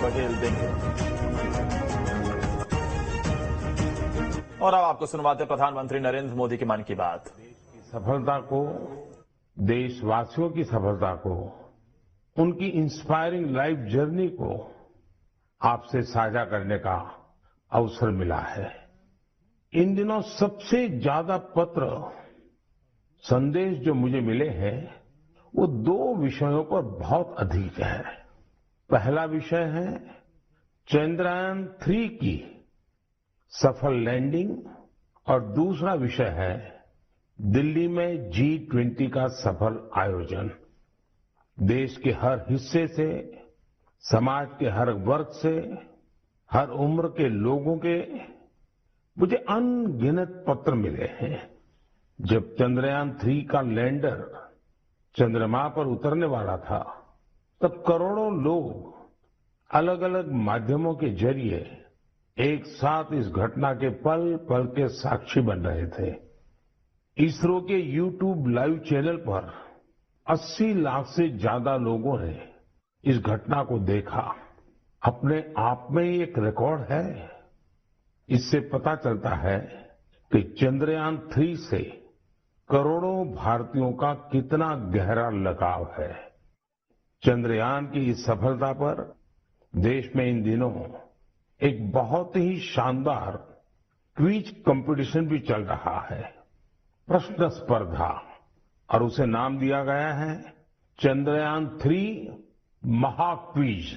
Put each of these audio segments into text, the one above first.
पटेल देंगे। और अब आपको सुनवाते प्रधानमंत्री नरेंद्र मोदी की मन की बात। सफलता को, देशवासियों की सफलता को, उनकी इंस्पायरिंग लाइफ जर्नी को आपसे साझा करने का अवसर मिला है। इन दिनों सबसे ज्यादा पत्र, संदेश जो मुझे मिले हैं वो दो विषयों पर बहुत अधिक है। पहला विषय है चंद्रयान-3 की सफल लैंडिंग और दूसरा विषय है दिल्ली में G20 का सफल आयोजन। देश के हर हिस्से से, समाज के हर वर्ग से, हर उम्र के लोगों के मुझे अनगिनत पत्र मिले हैं। जब चंद्रयान-3 का लैंडर चंद्रमा पर उतरने वाला था, तब करोड़ों लोग अलग अलग माध्यमों के जरिए एक साथ इस घटना के पल पल के साक्षी बन रहे थे। इसरो के YouTube लाइव चैनल पर 80 लाख से ज्यादा लोगों ने इस घटना को देखा। अपने आप में ही एक रिकॉर्ड है। इससे पता चलता है कि चंद्रयान-3 से करोड़ों भारतीयों का कितना गहरा लगाव है। चंद्रयान की इस सफलता पर देश में इन दिनों एक बहुत ही शानदार क्विज कंपटीशन भी चल रहा है, प्रश्न स्पर्धा, और उसे नाम दिया गया है चंद्रयान-3 महाक्विज।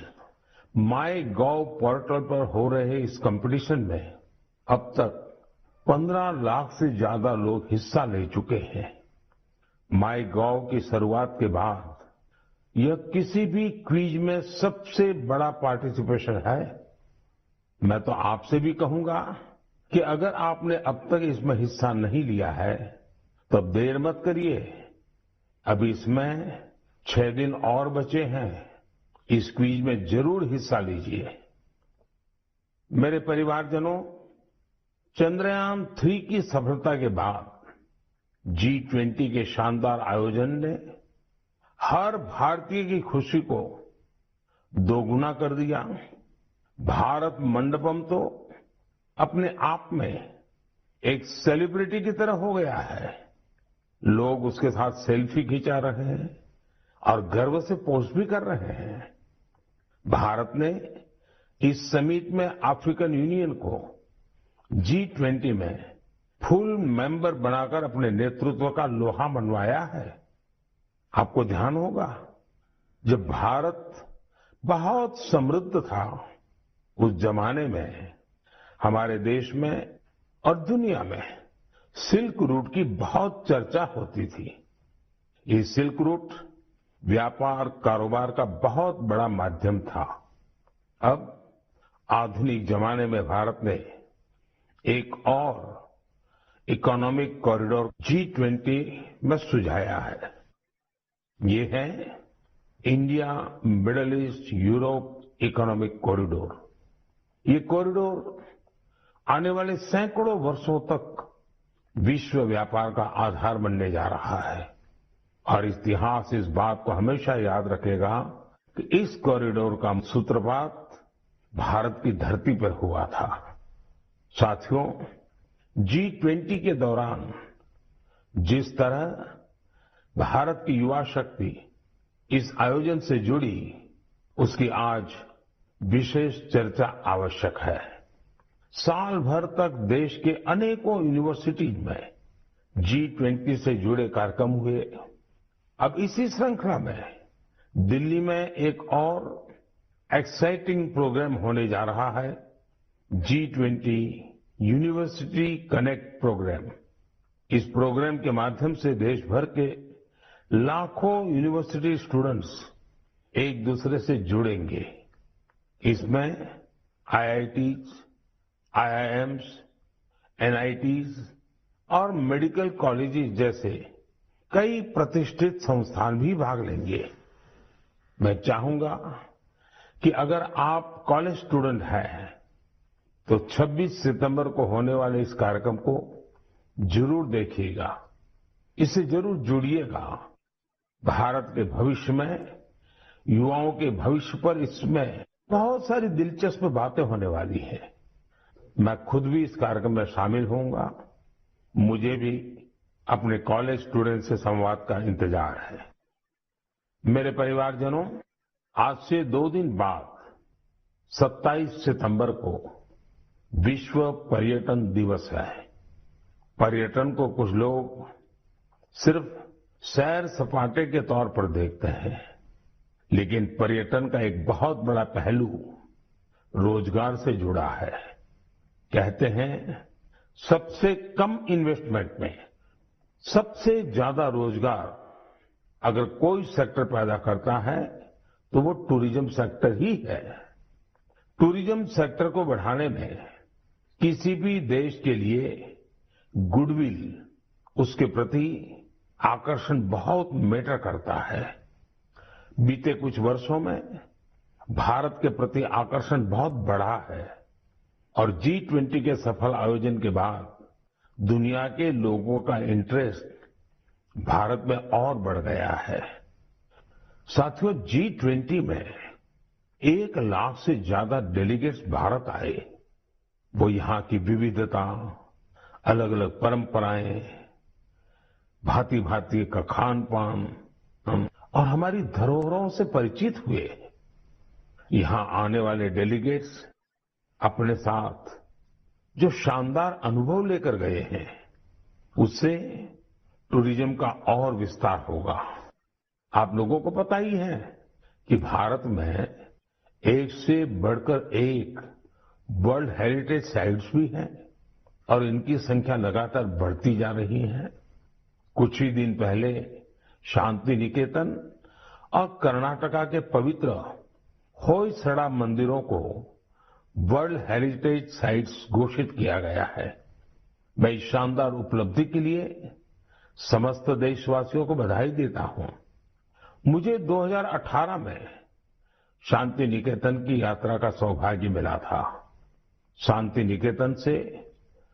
MyGov पोर्टल पर हो रहे इस कंपटीशन में अब तक 15 लाख से ज्यादा लोग हिस्सा ले चुके हैं। MyGov की शुरुआत के बाद यह किसी भी क्विज में सबसे बड़ा पार्टिसिपेशन है। मैं तो आपसे भी कहूंगा कि अगर आपने अब तक इसमें हिस्सा नहीं लिया है तो अब देर मत करिए। अभी इसमें 6 दिन और बचे हैं। इस क्विज में जरूर हिस्सा लीजिए। मेरे परिवारजनों, चंद्रयान-3 की सफलता के बाद G20 के शानदार आयोजन ने हर भारतीय की खुशी को दोगुना कर दिया। भारत मंडपम तो अपने आप में एक सेलिब्रिटी की तरह हो गया है। लोग उसके साथ सेल्फी खिंचा रहे हैं और गर्व से पोस्ट भी कर रहे हैं। भारत ने इस समिट में अफ्रीकन यूनियन को G20 में फुल मेंबर बनाकर अपने नेतृत्व का लोहा मनवाया है। आपको ध्यान होगा, जब भारत बहुत समृद्ध था, उस जमाने में हमारे देश में और दुनिया में सिल्क रूट की बहुत चर्चा होती थी। ये सिल्क रूट व्यापार कारोबार का बहुत बड़ा माध्यम था। अब आधुनिक जमाने में भारत ने एक और इकोनॉमिक कॉरिडोर G20 में सुझाया है। ये है India middle east Europe economic corridor. ये कॉरिडोर आने वाले सैकड़ों वर्षों तक विश्व व्यापार का आधार बनने जा रहा है और इतिहास इस बात को हमेशा याद रखेगा कि इस कॉरिडोर का सूत्रपात भारत की धरती पर हुआ था। साथियों, G20 के दौरान जिस तरह भारत की युवा शक्ति इस आयोजन से जुड़ी, उसकी आज विशेष चर्चा आवश्यक है। साल भर तक देश के अनेकों यूनिवर्सिटीज में G20 से जुड़े कार्यक्रम हुए। अब इसी श्रृंखला में दिल्ली में एक और एक्साइटिंग प्रोग्राम होने जा रहा है, G20 यूनिवर्सिटी कनेक्ट प्रोग्राम। इस प्रोग्राम के माध्यम से देश भर के लाखों यूनिवर्सिटी स्टूडेंट्स एक दूसरे से जुड़ेंगे। इसमें IITs, IIMs, NITs और मेडिकल कॉलेजेस जैसे कई प्रतिष्ठित संस्थान भी भाग लेंगे। मैं चाहूंगा कि अगर आप कॉलेज स्टूडेंट हैं तो 26 सितंबर को होने वाले इस कार्यक्रम को जरूर देखिएगा, इससे जरूर जुड़िएगा। भारत के भविष्य में, युवाओं के भविष्य पर इसमें बहुत सारी दिलचस्प बातें होने वाली हैं। मैं खुद भी इस कार्यक्रम में शामिल होऊंगा। मुझे भी अपने कॉलेज स्टूडेंट से संवाद का इंतजार है। मेरे परिवारजनों, आज से 2 दिन बाद 27 सितंबर को विश्व पर्यटन दिवस है। पर्यटन को कुछ लोग सिर्फ सैर सपाटे के तौर पर देखते हैं, लेकिन पर्यटन का एक बहुत बड़ा पहलू रोजगार से जुड़ा है। कहते हैं, सबसे कम इन्वेस्टमेंट में सबसे ज्यादा रोजगार अगर कोई सेक्टर पैदा करता है तो वो टूरिज्म सेक्टर ही है। टूरिज्म सेक्टर को बढ़ाने में किसी भी देश के लिए गुडविल, उसके प्रति आकर्षण बहुत मैटर करता है। बीते कुछ वर्षों में भारत के प्रति आकर्षण बहुत बढ़ा है और G20 के सफल आयोजन के बाद दुनिया के लोगों का इंटरेस्ट भारत में और बढ़ गया है। साथियों, G20 में 1 लाख से ज्यादा डेलीगेट्स भारत आए। वो यहाँ की विविधता, अलग अलग परंपराएं, भांति भांति का खान पान और हमारी धरोहरों से परिचित हुए। यहाँ आने वाले डेलीगेट्स अपने साथ जो शानदार अनुभव लेकर गए हैं, उससे टूरिज्म का और विस्तार होगा। आप लोगों को पता ही है कि भारत में एक से बढ़कर एक वर्ल्ड हेरिटेज साइट्स भी हैं और इनकी संख्या लगातार बढ़ती जा रही है। कुछ ही दिन पहले शांति निकेतन और कर्नाटका के पवित्र होयसड़ा मंदिरों को वर्ल्ड हेरिटेज साइट्स घोषित किया गया है। मैं इस शानदार उपलब्धि के लिए समस्त देशवासियों को बधाई देता हूं। मुझे 2018 में शांति निकेतन की यात्रा का सौभाग्य मिला था। शांति निकेतन से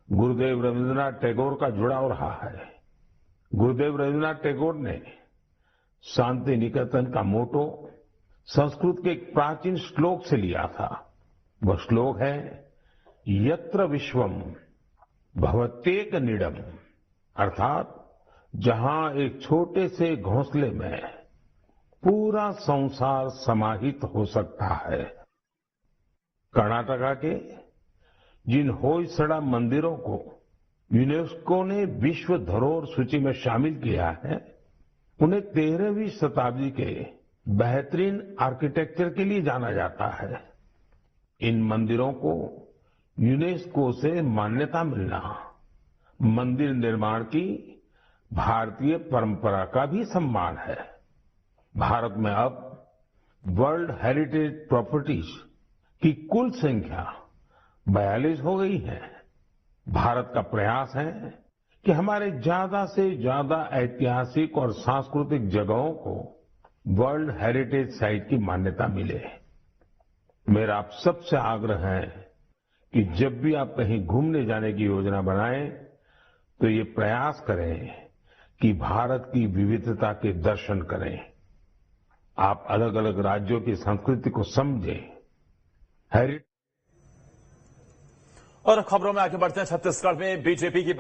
गुरुदेव रविन्द्रनाथ टैगोर का जुड़ाव रहा है। गुरुदेव रविन्द्रनाथ टैगोर ने शांति निकेतन का मोटो संस्कृत के एक प्राचीन श्लोक से लिया था। वह श्लोक है, यत्र विश्वम भवत्येक नीडम, अर्थात जहां एक छोटे से घोंसले में पूरा संसार समाहित हो सकता है। कर्नाटका के जिन होयसड़ा मंदिरों को यूनेस्को ने विश्व धरोहर सूची में शामिल किया है, उन्हें 13वीं शताब्दी के बेहतरीन आर्किटेक्चर के लिए जाना जाता है। इन मंदिरों को यूनेस्को से मान्यता मिलना मंदिर निर्माण की भारतीय परंपरा का भी सम्मान है। भारत में अब वर्ल्ड हेरिटेज प्रॉपर्टीज की कुल संख्या 42 हो गई है। भारत का प्रयास है कि हमारे ज्यादा से ज्यादा ऐतिहासिक और सांस्कृतिक जगहों को वर्ल्ड हेरिटेज साइट की मान्यता मिले। मेरा आप सबसे आग्रह है कि जब भी आप कहीं घूमने जाने की योजना बनाएं तो ये प्रयास करें कि भारत की विविधता के दर्शन करें। आप अलग अलग राज्यों की संस्कृति को समझें। और खबरों में आगे बढ़ते हैं। छत्तीसगढ़ में बीजेपी की